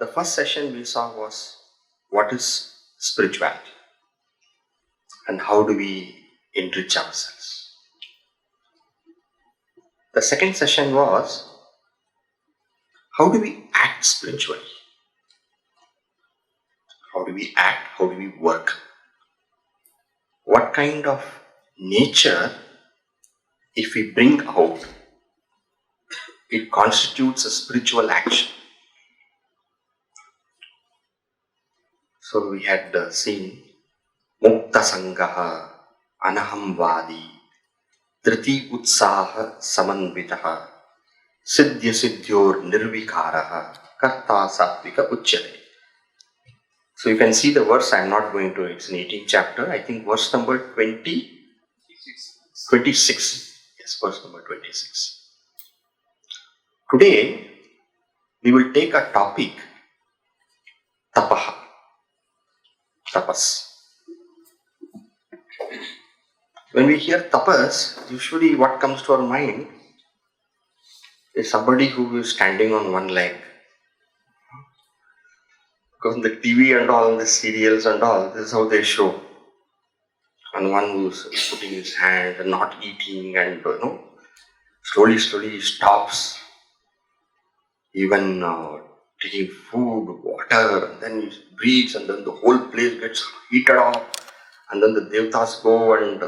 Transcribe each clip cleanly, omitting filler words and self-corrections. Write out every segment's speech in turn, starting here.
The first session we saw was what is spirituality and how do we enrich ourselves. The second session was how do we act spiritually? How do we act? How do we work? What kind of nature, if we bring out, it constitutes a spiritual action. So we had seen Mukta Sangaha, Anahamvadi, Triti Utsaha Samanvitaha, Siddhya Siddhyor Nirvikaraha, Karta Sattvika Uchyate. So you can see the verse, I am not going to, it's an 18th chapter, I think verse number 26. Yes, verse number 26. Today, we will take a topic, Tapaha, Tapas. When we hear Tapas, usually what comes to our mind is somebody who is standing on one leg. Because in the TV and all, the serials and all, this is how they show. And one who's putting his hand and not eating and slowly stops, even taking food, water, and then he breathes and then the whole place gets heated up and then the Devatas go and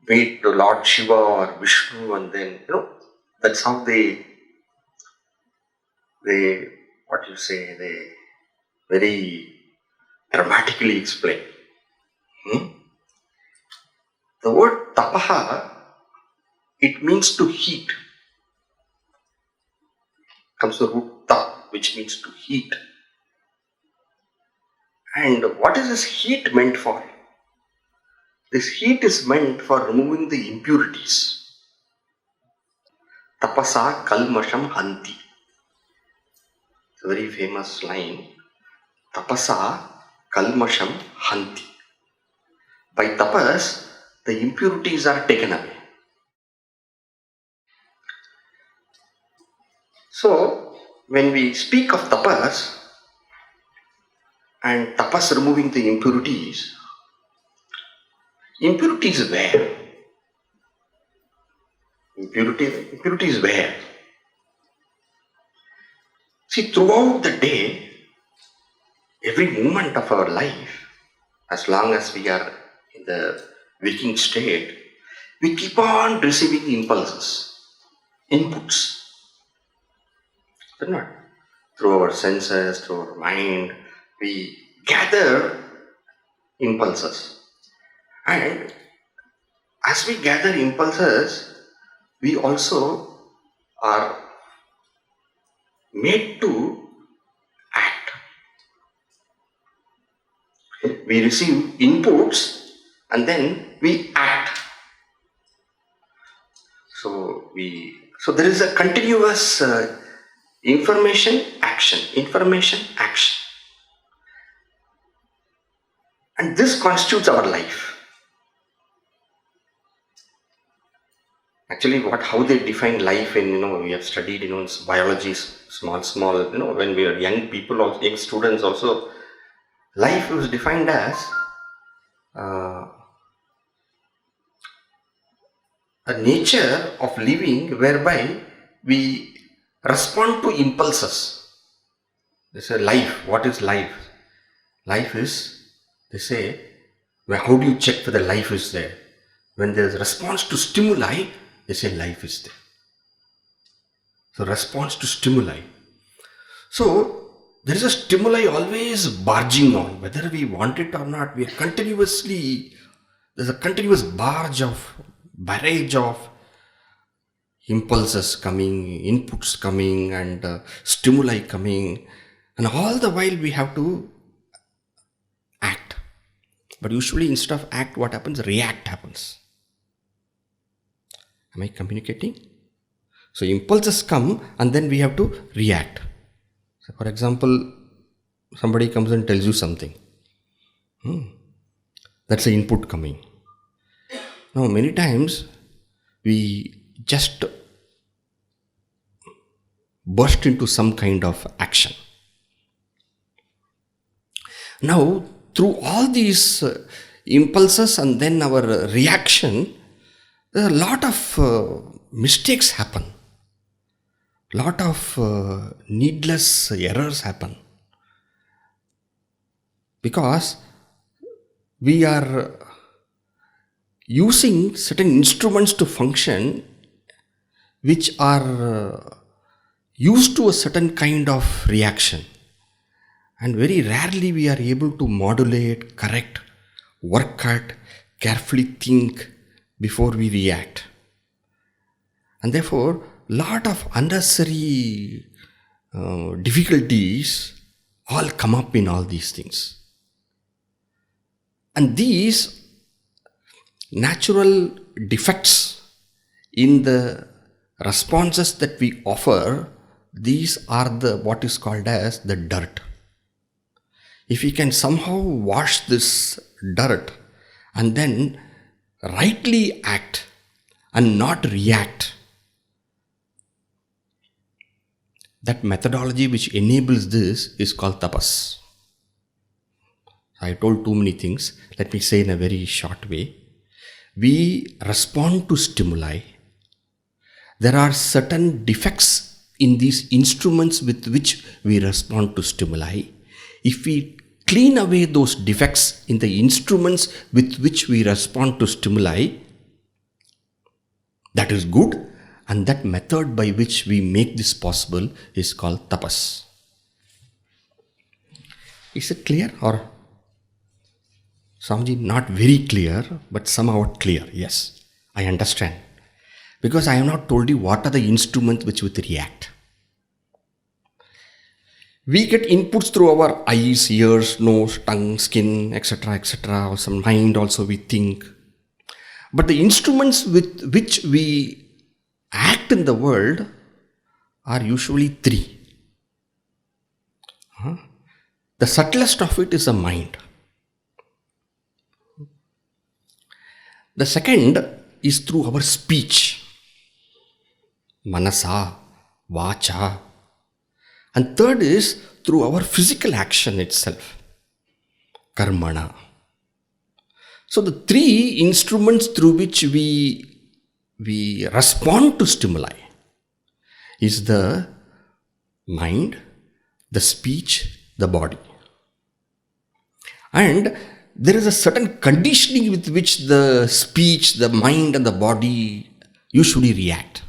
meet the Lord Shiva or Vishnu and then, that's how they very dramatically explain. The word tapaha, it means to heat. Comes the root tap, which means to heat. And what is this heat meant for? This heat is meant for removing the impurities. Tapasa kalmasham hanti. It's a very famous line. Tapasa kalmasham hanti. By tapas, the impurities are taken away. So, when we speak of tapas and tapas removing the impurities where? Impurities where? See, throughout the day, every moment of our life, as long as we are in the waking state, we keep on receiving impulses, inputs. Not through our senses, through our mind, we gather impulses. And as we gather impulses, we also are made to act. We receive inputs and then we act. So there is a continuous information, action. And this constitutes our life. Actually, how they define life in, we have studied, in biology, small, when we are young people, or young students also, life was defined as a nature of living whereby we respond to impulses. They say life. What is life? Life is, they say, how do you check whether life is there? When there is response to stimuli, they say life is there. So response to stimuli. So there is a stimuli always barging on, whether we want it or not. We are there's a continuous barrage of impulses coming, inputs coming, and stimuli coming, and all the while we have to act. But usually instead of act, what happens? React happens. Am I communicating? So impulses come and then we have to react. So for example, somebody comes and tells you something. That's the input coming. Now many times we just burst into some kind of action. Now, through all these impulses and then our reaction, a lot of mistakes happen. Lot of needless errors happen. Because we are using certain instruments to function which are used to a certain kind of reaction. And very rarely we are able to modulate, correct, work at, carefully think before we react. And therefore, lot of unnecessary difficulties all come up in all these things. And these natural defects in the responses that we offer, these are the what is called as the dirt. If we can somehow wash this dirt and then rightly act and not react, that methodology which enables this is called tapas. I told too many things. Let me say in a very short way. We respond to stimuli. There are certain defects in these instruments with which we respond to stimuli. If we clean away those defects in the instruments with which we respond to stimuli, that is good. And that method by which we make this possible is called tapas. Is it clear or Swamiji, not very clear, but somehow clear? Yes, I understand. Because I have not told you what are the instruments which would react. We get inputs through our eyes, ears, nose, tongue, skin, etc., etc. Or some mind also we think. But the instruments with which we act in the world are usually three. The subtlest of it is the mind. The second is through our speech. Manasa, vacha. And third is through our physical action itself. Karmana. So the three instruments through which we respond to stimuli is the mind, the speech, the body. And there is a certain conditioning with which the speech, the mind and the body usually react.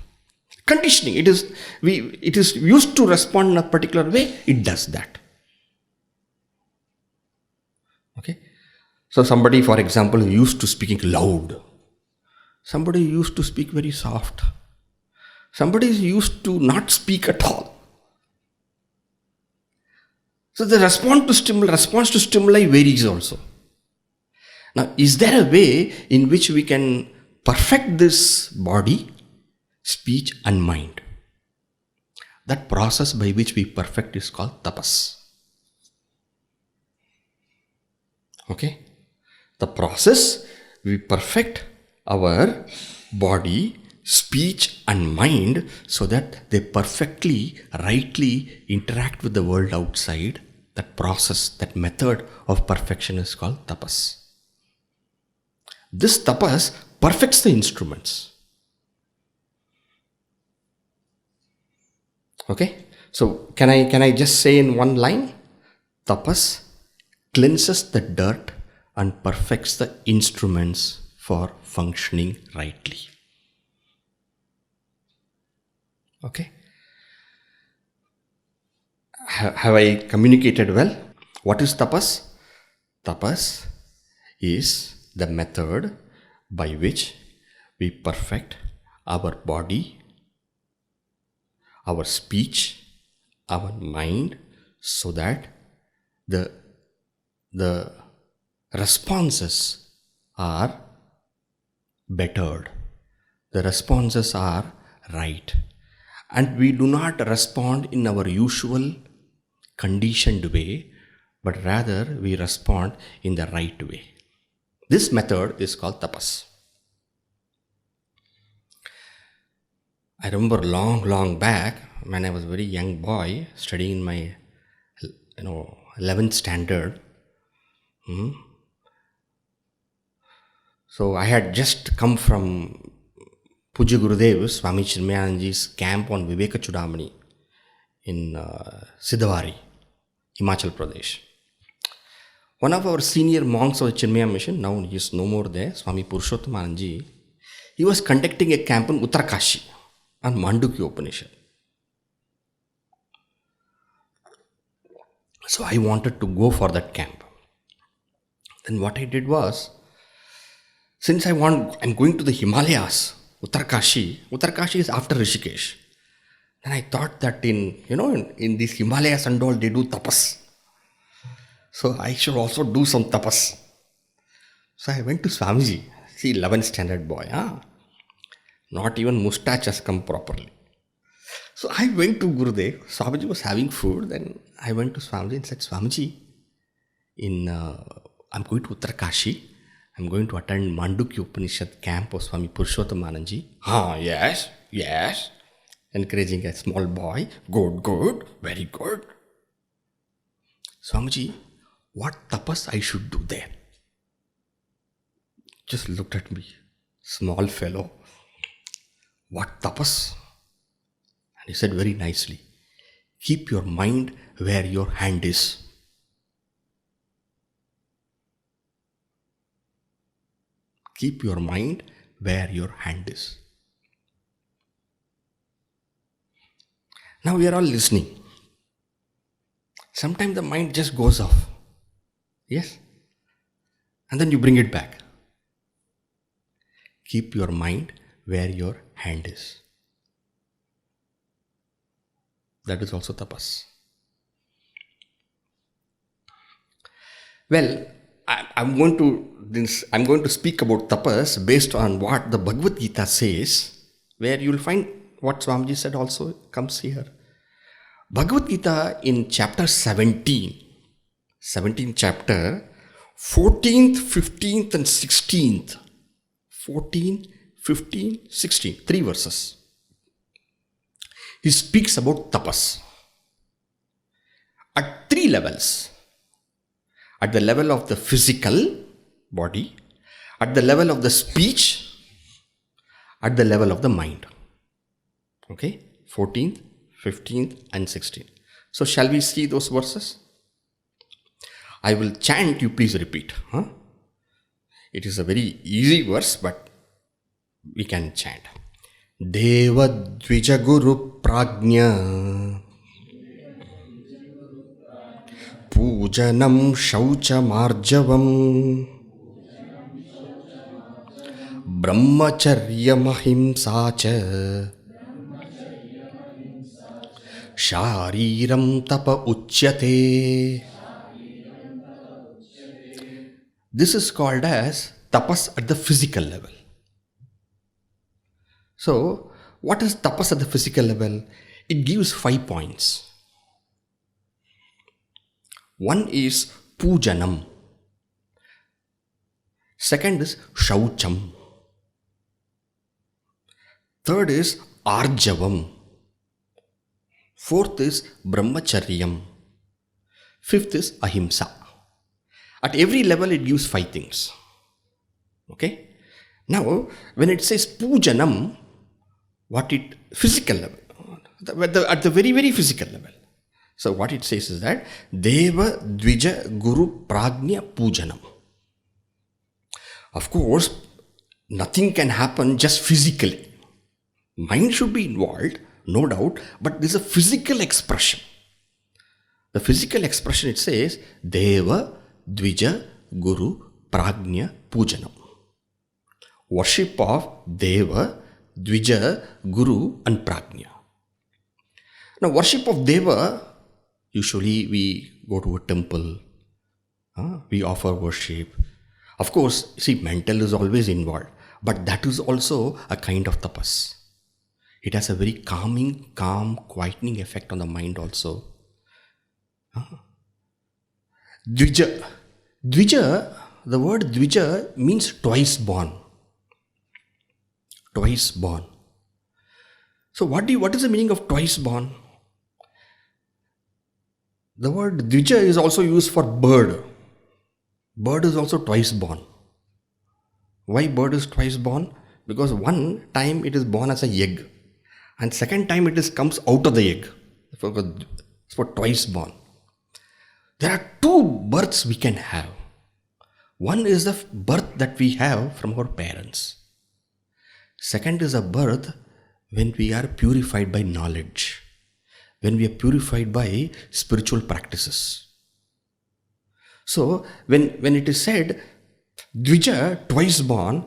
Conditioning, it is used to respond in a particular way, it does that. Okay? So somebody, for example, is used to speaking loud. Somebody used to speak very soft. Somebody is used to not speak at all. So the response to stimuli varies also. Now, is there a way in which we can perfect this body, speech and mind? That process by which we perfect is called tapas. Okay? The process we perfect our body, speech and mind so that they perfectly, rightly interact with the world outside. That process, that method of perfection is called tapas. This tapas perfects the instruments. Okay? So can I just say in one line? Tapas cleanses the dirt and perfects the instruments for functioning rightly. Okay? Have I communicated well? What is tapas? Tapas is the method by which we perfect our body, our speech, our mind, so that the responses are bettered. The responses are right. And we do not respond in our usual conditioned way, but rather we respond in the right way. This method is called tapas. I remember long back when I was a very young boy studying in my 11th standard. Hmm. So I had just come from Puja Gurudev Swami Chinmaya's camp on Viveka Chudamani in Siddhawari, Himachal Pradesh. One of our senior monks of the Chinmaya mission, now he is no more there, Swami Purushottam, he was conducting a camp in Uttarkashi on Mandukya Upanishad. So I wanted to go for that camp. Then what I did was, since I'm going to the Himalayas, Uttarkashi is after Rishikesh. Then I thought that in these Himalayas and all, they do tapas. So I should also do some tapas. So I went to Swamiji, see 11th standard boy, not even mustache has come properly. So I went to Gurudev, Swamiji was having food, then I went to Swamiji and said, Swamiji, I'm going to Uttarkashi, I'm going to attend Mandukya Upanishad camp of Swami Purushottam Anandji. Yes. Encouraging a small boy. Good, very good. Swamiji, what tapas I should do there? Just looked at me. Small fellow. What tapas? And he said very nicely, keep your mind where your hand is. Keep your mind where your hand is. Now we are all listening. Sometimes the mind just goes off. Yes? And then you bring it back. Keep your mind where your hand is. That is also tapas. Well, I'm going to speak about tapas based on what the Bhagavad Gita says, where you will find what Swamiji said also comes here. Bhagavad Gita in chapter 17th chapter, 14th, 15th and 16th. 14, 15, 16, 3 verses. He speaks about tapas at 3 levels. At the level of the physical body, at the level of the speech, at the level of the mind. Okay? 14th, 15th and 16th. So shall we see those verses? I will chant, you please repeat. It is a very easy verse, but we can chant. Deva Dvija Guru Prajna Pujanam Shauchamarjavam Brahmacharya Mahimsacha Shariram Tapa Uchyate. This is called as tapas at the physical level. So, what is tapas at the physical level? It gives 5 points. One is pujanam. Second is shaucham. Third is arjavam. Fourth is brahmacharyam. Fifth is ahimsa. At every level it gives 5 things. Okay? Now, when it says pujanam, physical level, at the very, very physical level. So what it says is that Deva Dvija Guru Prajna Pujanam. Of course, nothing can happen just physically. Mind should be involved, no doubt, but there's a physical expression. The physical expression, it says Deva Dvija Guru Prajna Pujanam. Worship of Deva, Dvija, Guru and Prajna. Now, worship of Deva, usually we go to a temple, we offer worship. Of course, see, mental is always involved, but that is also a kind of tapas. It has a very calming, quietening effect on the mind also. Dvija. Dvija, the word Dvija means twice born. Twice born. So what is the meaning of twice born? The word Dvija is also used for bird. Bird is also twice born. Why bird is twice born? Because one time it is born as a egg, and second time it is comes out of the egg. It's for twice born. There are two births we can have. One is the birth that we have from our parents. Second is a birth when we are purified by knowledge, when we are purified by spiritual practices. So when it is said Dvija, twice born,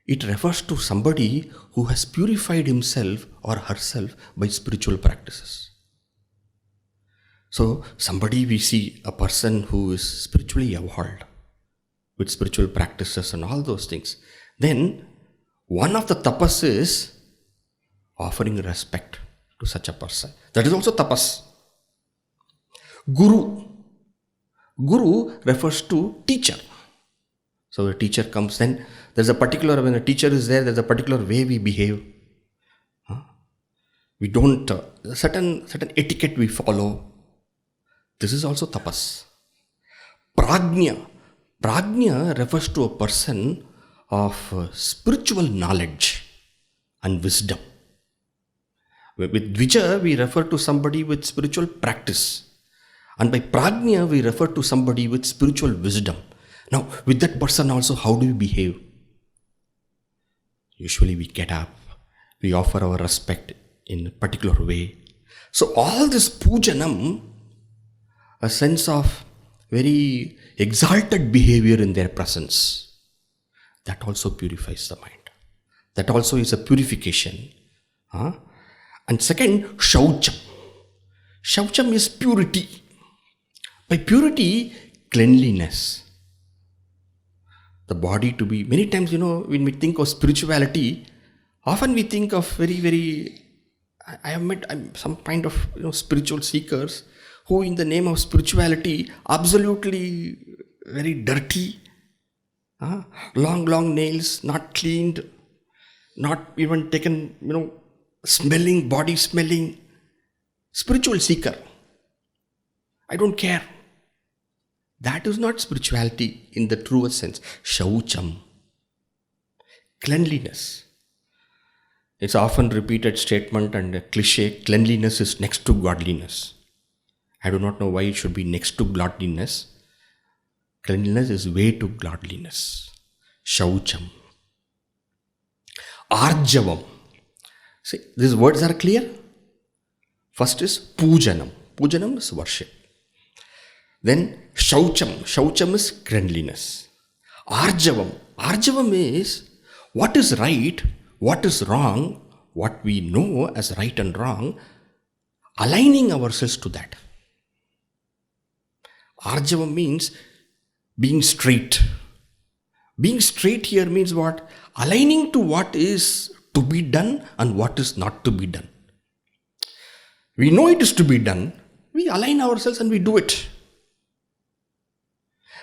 it refers to somebody who has purified himself or herself by spiritual practices. So somebody, we see a person who is spiritually evolved with spiritual practices and all those things. Then one of the tapas is offering respect to such a person. That is also tapas. Guru. Guru refers to teacher. So a teacher comes, then there's a particular, when a teacher is there, there's a particular way we behave. We don't, certain etiquette we follow. This is also tapas. Prajna. Prajna refers to a person of spiritual knowledge and wisdom. With Dvija, we refer to somebody with spiritual practice. And by prajna, we refer to somebody with spiritual wisdom. Now, with that person also, how do we behave? Usually we get up, we offer our respect in a particular way. So all this pujanam, a sense of very exalted behavior in their presence, that also purifies the mind. That also is a purification. And second, shaucham. Shaucham is purity. By purity, cleanliness. The body to be, many times, when we think of spirituality, often we think of I have met some kind of spiritual seekers who in the name of spirituality, absolutely very dirty, long nails, not cleaned, not even taken, smelling, body smelling, spiritual seeker. I don't care. That is not spirituality in the truest sense. Shaucham. Cleanliness. It's often repeated statement and a cliche. Cleanliness is next to godliness. I do not know why it should be next to godliness. Cleanliness is way to godliness. Shaucham. Arjavam. See, these words are clear. First is pujanam. Pujanam is worship. Then shaucham. Shaucham is cleanliness. Arjavam. Arjavam is what is right, what is wrong, what we know as right and wrong, aligning ourselves to that. Arjavam means being straight. Being straight here means what? Aligning to what is to be done and what is not to be done. We know it is to be done. We align ourselves and we do it.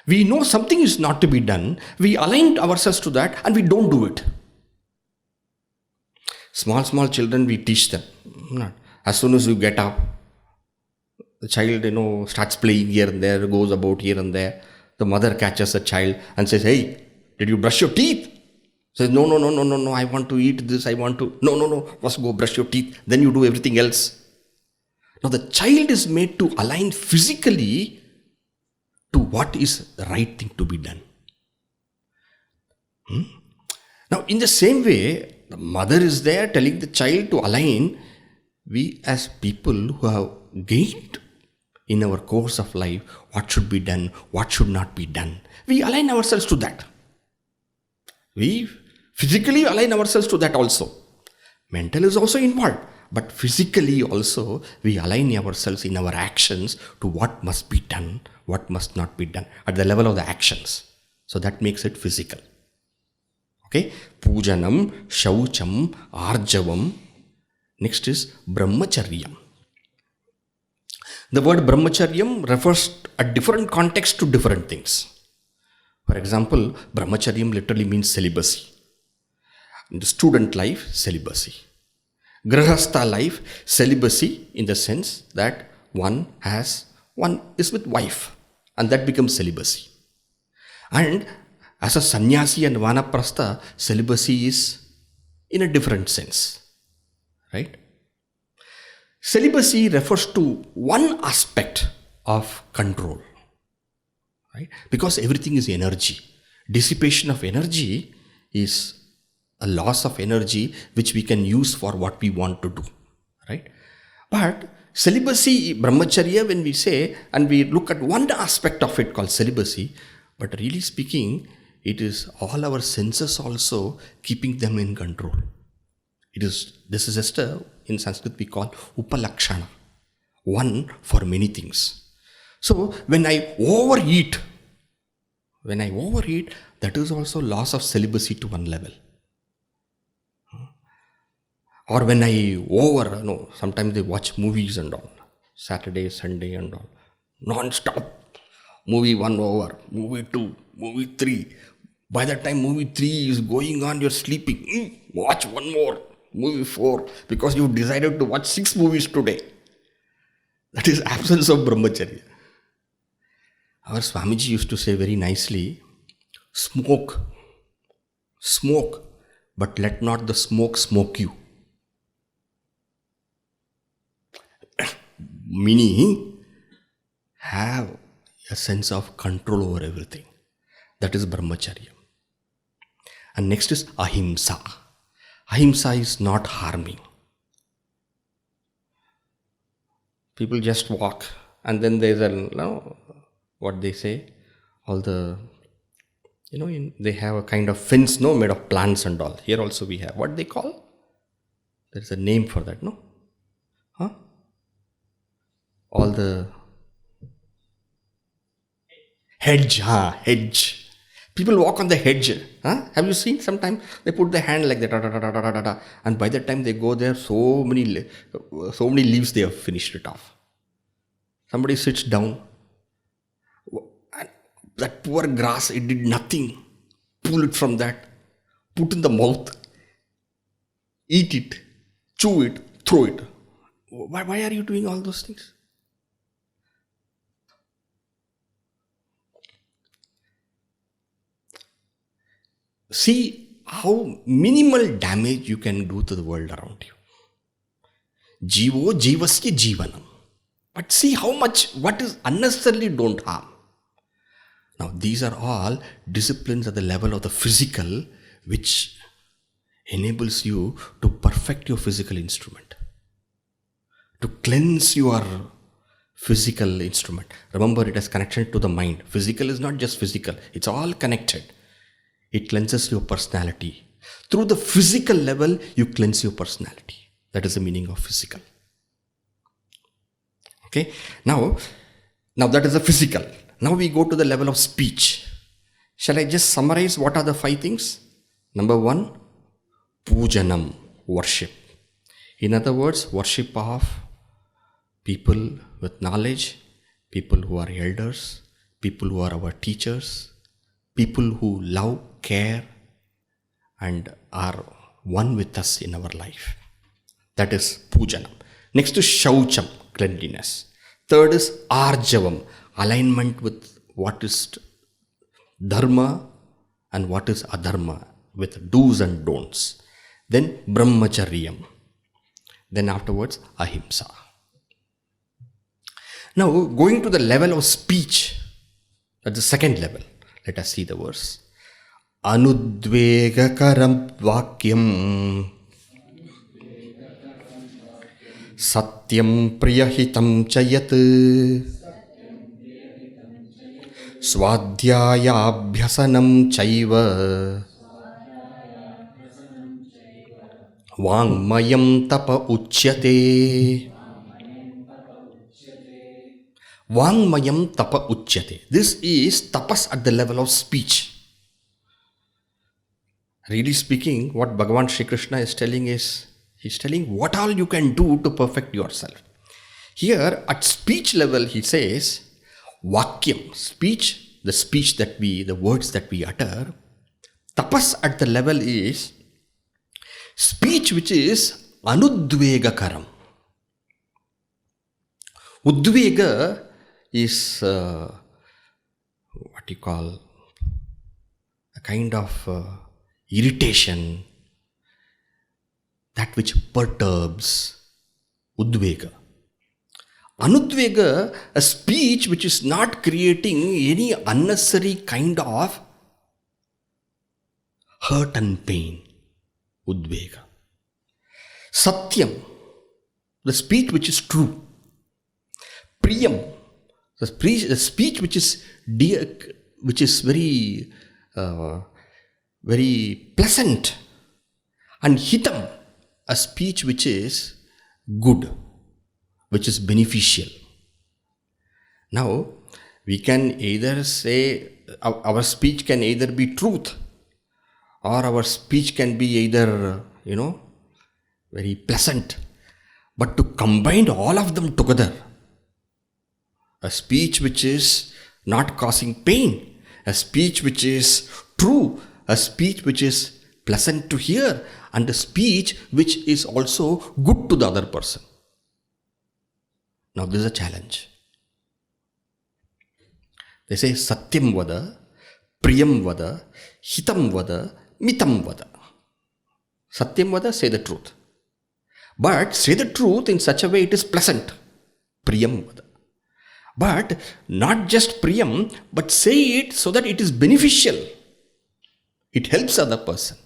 We know something is not to be done. We align ourselves to that and we don't do it. Small children, we teach them. As soon as you get up, the child, starts playing here and there, goes about here and there. The mother catches the child and says, "Hey, did you brush your teeth?" Says, No, I want to eat this, No, first go brush your teeth, then you do everything else. Now the child is made to align physically to what is the right thing to be done. Now in the same way, the mother is there telling the child to align. We as people who have gained in our course of life what should be done, what should not be done, we align ourselves to that. We physically align ourselves to that also. Mental is also involved, but physically also we align ourselves in our actions to what must be done, what must not be done at the level of the actions. So that makes it physical. Okay, pujanam, shaucham, arjavam. Next is brahmacharyam. The word brahmacharyam refers at different contexts to different things. For example, brahmacharyam literally means celibacy. In the student life, celibacy. Grihastha life, celibacy in the sense that one is with wife and that becomes celibacy. And as a sannyasi and vanaprastha, celibacy is in a different sense, right? Celibacy refers to one aspect of control, right? Because everything is energy. Dissipation of energy is a loss of energy which we can use for what we want to do, right? But celibacy, brahmacharya, when we say, and we look at one aspect of it called celibacy, but really speaking, it is all our senses also keeping them in control. This is just in Sanskrit we call upalakshana, one for many things. So when I overeat, that is also loss of celibacy to one level. Or when sometimes they watch movies and all, Saturday, Sunday and all, non-stop. Movie 1 over, movie 2, movie 3. By the time movie 3 is going on, you're sleeping. Watch one more, movie 4, because you decided to watch 6 movies today. That is absence of brahmacharya. Our Swamiji used to say very nicely, smoke, but let not the smoke smoke you. Meaning, have a sense of control over everything. That is brahmacharya. And next is ahimsa. Ahimsa is not harming. People just walk, and then there's what they say, all the, they have a kind of fence, made of plants and all. Here also we have, what they call? There's a name for that, no? Huh? All the hedge. People walk on the hedge. Have you seen? Sometimes they put their hand like that, and by the time they go there, so many leaves they have finished it off. Somebody sits down. That poor grass, it did nothing. Pull it from that, put in the mouth, eat it, chew it, throw it. Why are you doing all those things? See how minimal damage you can do to the world around you. Jivo jivasya jivanam. But see how much, what is unnecessarily don't harm. Now these are all disciplines at the level of the physical, which enables you to perfect your physical instrument, to cleanse your physical instrument. Remember, it has connection to the mind. Physical is not just physical, it's all connected. It cleanses your personality. Through the physical level, you cleanse your personality. That is the meaning of physical. Okay, now that is the physical. Now we go to the level of speech. Shall I just summarize what are the 5 things? Number 1, pujanam, worship. In other words, worship of people with knowledge, people who are elders, people who are our teachers, people who love, care, and are one with us in our life. That is pujanam. Next is shaucham, cleanliness. Third is arjavam, alignment with what is dharma and what is adharma, with do's and don'ts. Then brahmacharyam. Then afterwards ahimsa. Now going to the level of speech, that's the second level. Let us see the verse. Anudvegakaram vakyam satyam priyahitam chayat swadhyayabhyasanam chaiva vangmayam tapa uchyate. Vangmayam tapa uchyate. This is tapas at the level of speech. Really speaking, what Bhagavan Shri Krishna is telling is, he's telling what all you can do to perfect yourself. Here at speech level, he says, vakyam, speech, the words that we utter. Tapas at the level is speech which is anudvegakaram. Udvega is what you call a kind of irritation, that which perturbs, udvega. Anudvega, a speech which is not creating any unnecessary kind of hurt and pain, udvega. Satyam, the speech which is true. Priyam, the speech which is dear, which is very pleasant. And hitam, a speech which is good, which is beneficial. Now, we can either say our speech can either be truth, or our speech can be either, very pleasant. But to combine all of them together, a speech which is not causing pain, a speech which is true, a speech which is pleasant to hear, and a speech which is also good to the other person. Now this is a challenge. They say satyam vada, priyam vada, hitam vada, mitam vada. Satyam vada, say the truth. But say the truth in such a way it is pleasant. Priyam vada. But not just priyam, but say it so that it is beneficial. It helps other person.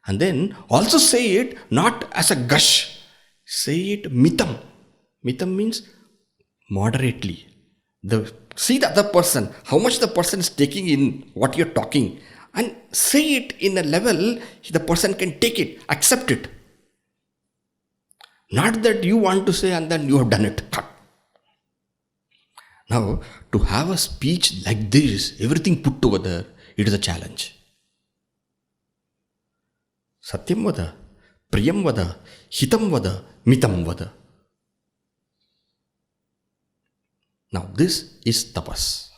And then also say it not as a gush. Say it mitam. Mitam means moderately. See the other person, how much the person is taking in what you're talking, and say it in a level the person can take it, accept it. Not that you want to say and then you have done it. Cut. Now, to have a speech like this, everything put together, it is a challenge. Satyam vada, priyam vada, hitam vada, mitam vada. Now, this is tapas.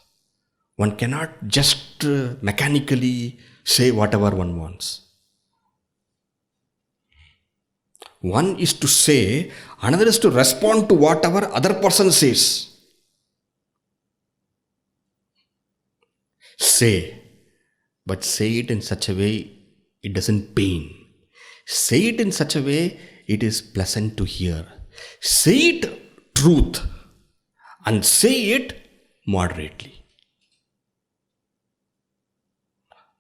One cannot just mechanically say whatever one wants. One is to say, another is to respond to whatever other person says. Say, but say it in such a way it doesn't pain. Say it in such a way it is pleasant to hear. Say it truth and say it moderately.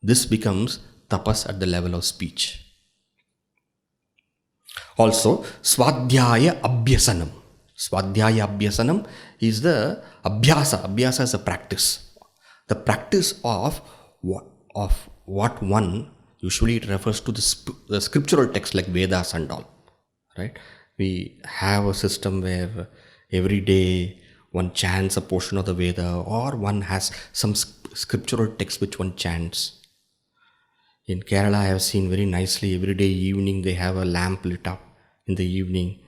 This becomes tapas at the level of speech. Also, swadhyaya abhyasanam. Swadhyaya abhyasanam is the abhyasa. Abhyasa is a practice. The practice of what one, usually it refers to the scriptural text like Vedas and all. Right? We have a system where every day one chants a portion of the Veda, or one has some scriptural text which one chants. In Kerala, I have seen very nicely every day evening they have a lamp lit up in the evening,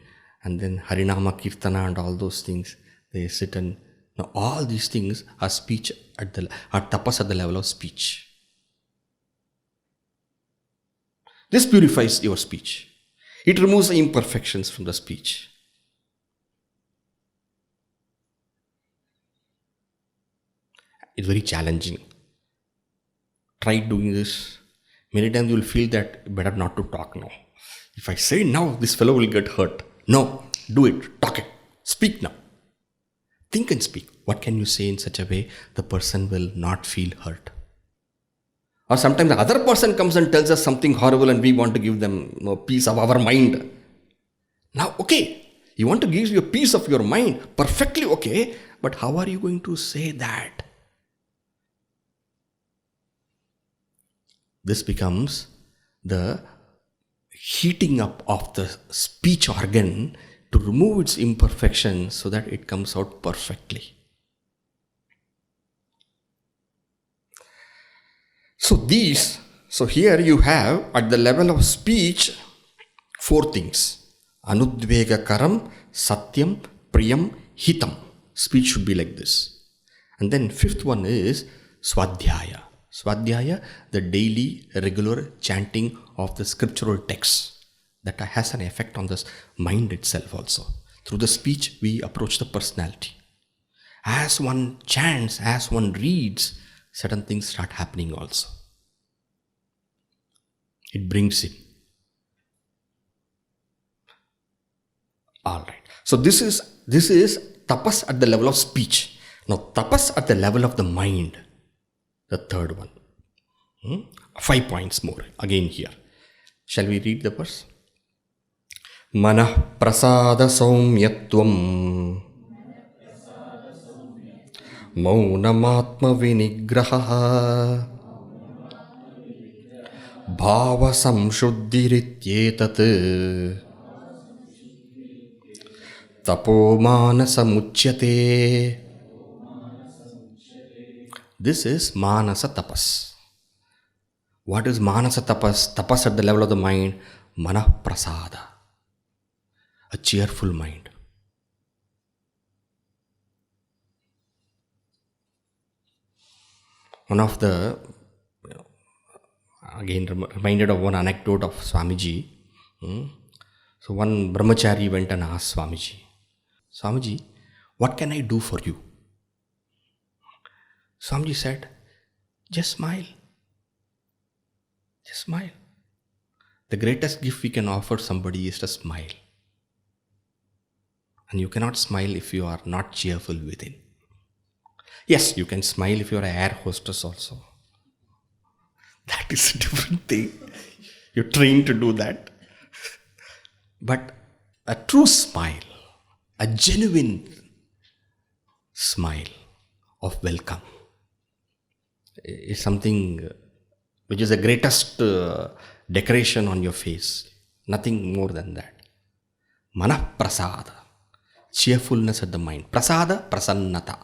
and then Harinama Kirtana and all those things. They sit and now all these things are speech are tapas at the level of speech. This purifies your speech. It removes the imperfections from the speech. It's very challenging. Try doing this. Many times you will feel that better not to talk now. If I say now, this fellow will get hurt. No, do it, talk it, speak now. Think and speak. What can you say in such a way the person will not feel hurt? Or sometimes the other person comes and tells us something horrible and we want to give them peace of our mind. Now, okay, you want to give you a peace of your mind, perfectly okay, but how are you going to say that? This becomes the heating up of the speech organ to remove its imperfections so that it comes out perfectly. So here you have at the level of speech 4 things. Anudvega karam, satyam, priyam, hitam. Speech should be like this. And then 5th one is swadhyaya. Swadhyaya, the daily regular chanting of the scriptural texts that has an effect on the mind itself also. Through the speech we approach the personality. As one chants, as one reads, certain things start happening also. It brings in. All right. So this is tapas at the level of speech. Now tapas at the level of the mind. The third one. 5 points more again here. Shall we read the verse? Manah prasada saumyatvam maunamatma vinigraha bhava samshuddhirityetat tapomana muchyate. This is manasa tapas. What is manasa tapas? Tapas at the level of the mind. Manah prasada. A cheerful mind. One of the, again reminded of one anecdote of Swamiji. So one Brahmacari went and asked Swamiji, Swamiji, what can I do for you? Swamiji said, just smile. Just smile. The greatest gift we can offer somebody is to smile. And you cannot smile if you are not cheerful within. Yes, you can smile if you are an air hostess also. That is a different thing. You're trained to do that. But a true smile, a genuine smile of welcome is something which is the greatest decoration on your face. Nothing more than that. Manah prasada. Cheerfulness at the mind. Prasada, prasannata.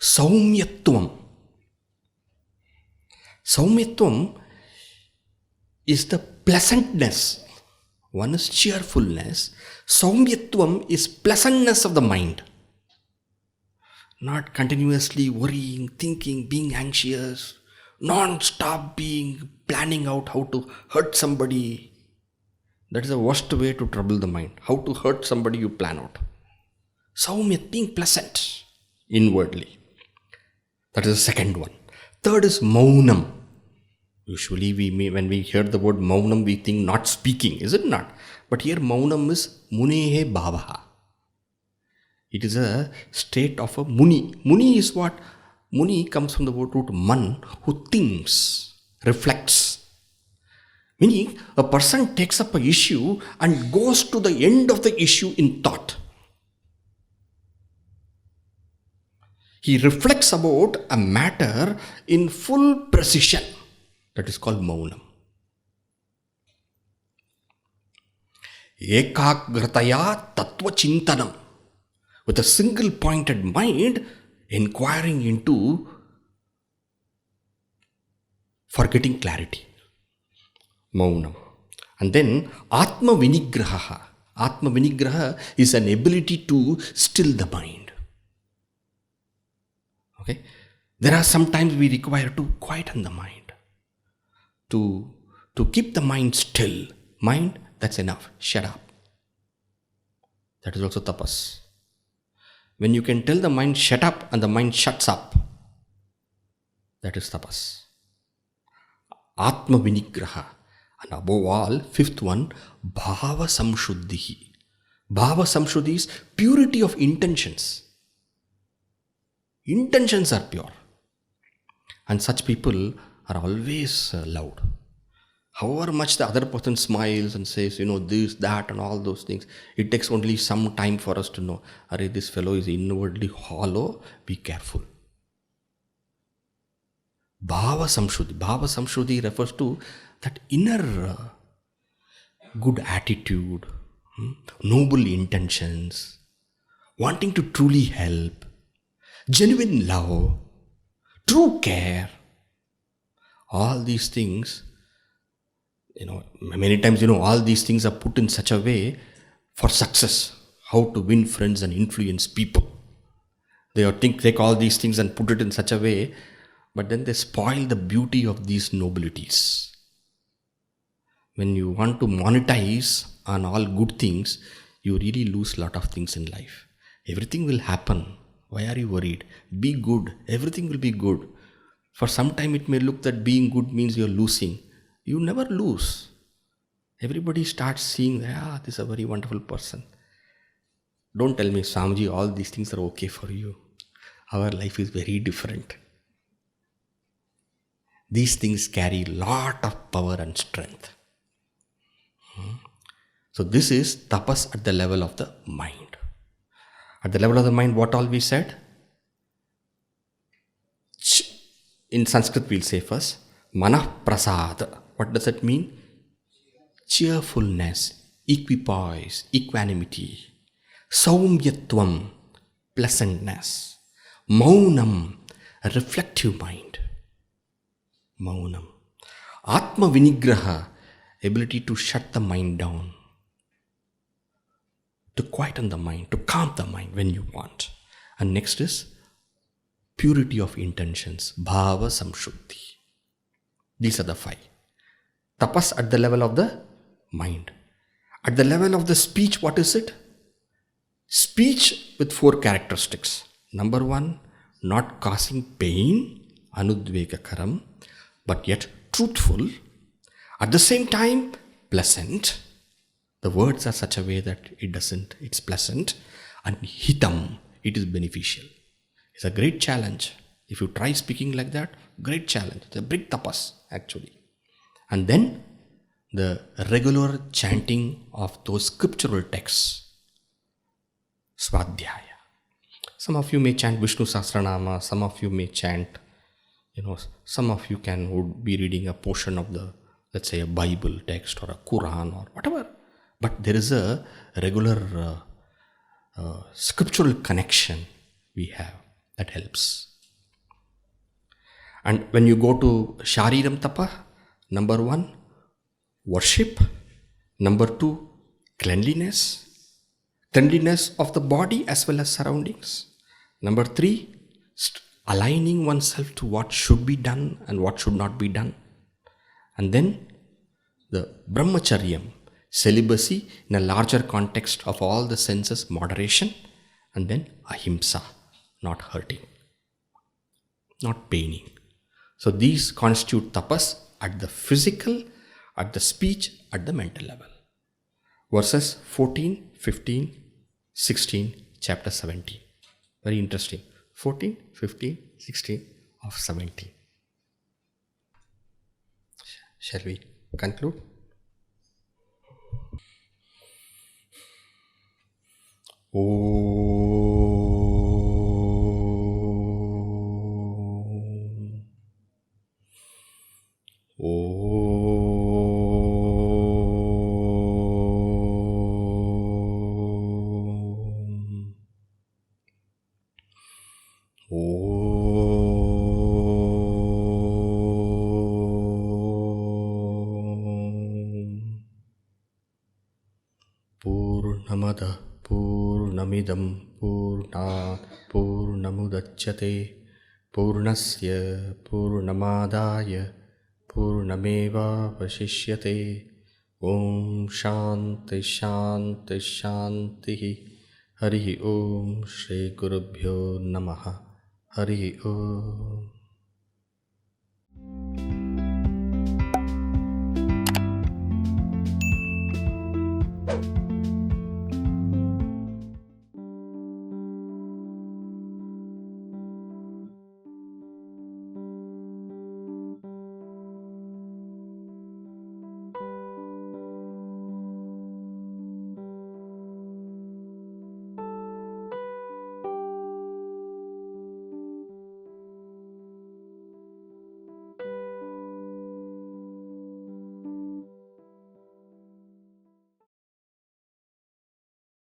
Saumyatvam. Saumyatvam is the pleasantness. One is cheerfulness. Saumyatvam is pleasantness of the mind. Not continuously worrying, thinking, being anxious, non-stop planning out how to hurt somebody. That is the worst way to trouble the mind. How to hurt somebody you plan out. Saumyat, being pleasant inwardly. That is the second one. Third is maunam. Usually when we hear the word maunam, we think not speaking, is it not? But here maunam is munehe bhavaha. It is a state of a muni. Muni is what? Muni comes from the word root man, who thinks, reflects. Meaning, a person takes up an issue and goes to the end of the issue in thought. He reflects about a matter in full precision. That is called maunam. Ekagrataya tattva chintanam. With a single pointed mind, inquiring into forgetting clarity. Maunam. And then Atma Vinigraha. Atma Vinigraha is an ability to still the mind. Okay? There are some times we require to quieten the mind. To keep the mind still. Mind, that's enough. Shut up. That is also tapas. When you can tell the mind shut up and the mind shuts up, that is tapas. Atma Vinigraha. And above all, fifth one, bhava samshuddhi. Bhava samshuddhi is purity of intentions. Intentions are pure. And such people are always loud. However much the other person smiles and says, this, that and all those things, it takes only some time for us to know, this fellow is inwardly hollow, be careful. Bhava samshuddhi. Bhava samshuddhi refers to that inner good attitude, noble intentions, wanting to truly help, genuine love, true care. All these things, many times, all these things are put in such a way for success. How to win friends and influence people. They take all these things and put it in such a way, but then they spoil the beauty of these nobilities. When you want to monetize on all good things, you really lose a lot of things in life. Everything will happen. Why are you worried? Be good. Everything will be good. For some time it may look that being good means you're losing. You never lose. Everybody starts seeing, this is a very wonderful person. Don't tell me, Swamiji, all these things are okay for you. Our life is very different. These things carry lot of power and strength. So this is tapas at the level of the mind. At the level of the mind, what all we said? In Sanskrit we'll say first, manah prasad. What does that mean? Cheerfulness, equipoise, equanimity. Saumyatvam, pleasantness. Maunam, a reflective mind. Maunam. Atma vinigraha, ability to shut the mind down. To quieten the mind, to calm the mind when you want. And next is purity of intentions, bhava samshuddhi. These are the 5. Tapas at the level of the mind. At the level of the speech, what is it? Speech with 4 characteristics. Number 1, not causing pain, anudvegakaram, but yet truthful. At the same time, pleasant. The words are such a way that it's pleasant. And hitam, it is beneficial. It's a great challenge. If you try speaking like that, great challenge. It's a big tapas, actually. And then the regular chanting of those scriptural texts. Swadhyaya. Some of you may chant Vishnu Sahasranama, some of you may chant, some of you would be reading a portion of the, let's say, a Bible text or a Quran or whatever. But there is a regular scriptural connection we have that helps. And when you go to Shariram Tapa, number 1, worship. Number 2, cleanliness. Cleanliness of the body as well as surroundings. Number 3, aligning oneself to what should be done and what should not be done. And then the Brahmacharyam, celibacy in a larger context of all the senses, moderation. And then ahimsa, not hurting, not paining. So these constitute tapas at the physical, at the speech, at the mental level. Verses 14, 15, 16, chapter 17. Very interesting. 14, 15, 16 of 17. Shall we conclude? Purnamada Purnamidam Purnat Purnamudachyate Purnasya Purnamadaya Purnameva Vashishyate. Om Shanti Shanti Shanti. Hari Om Shri Gurubhyo Namaha. Hari Om.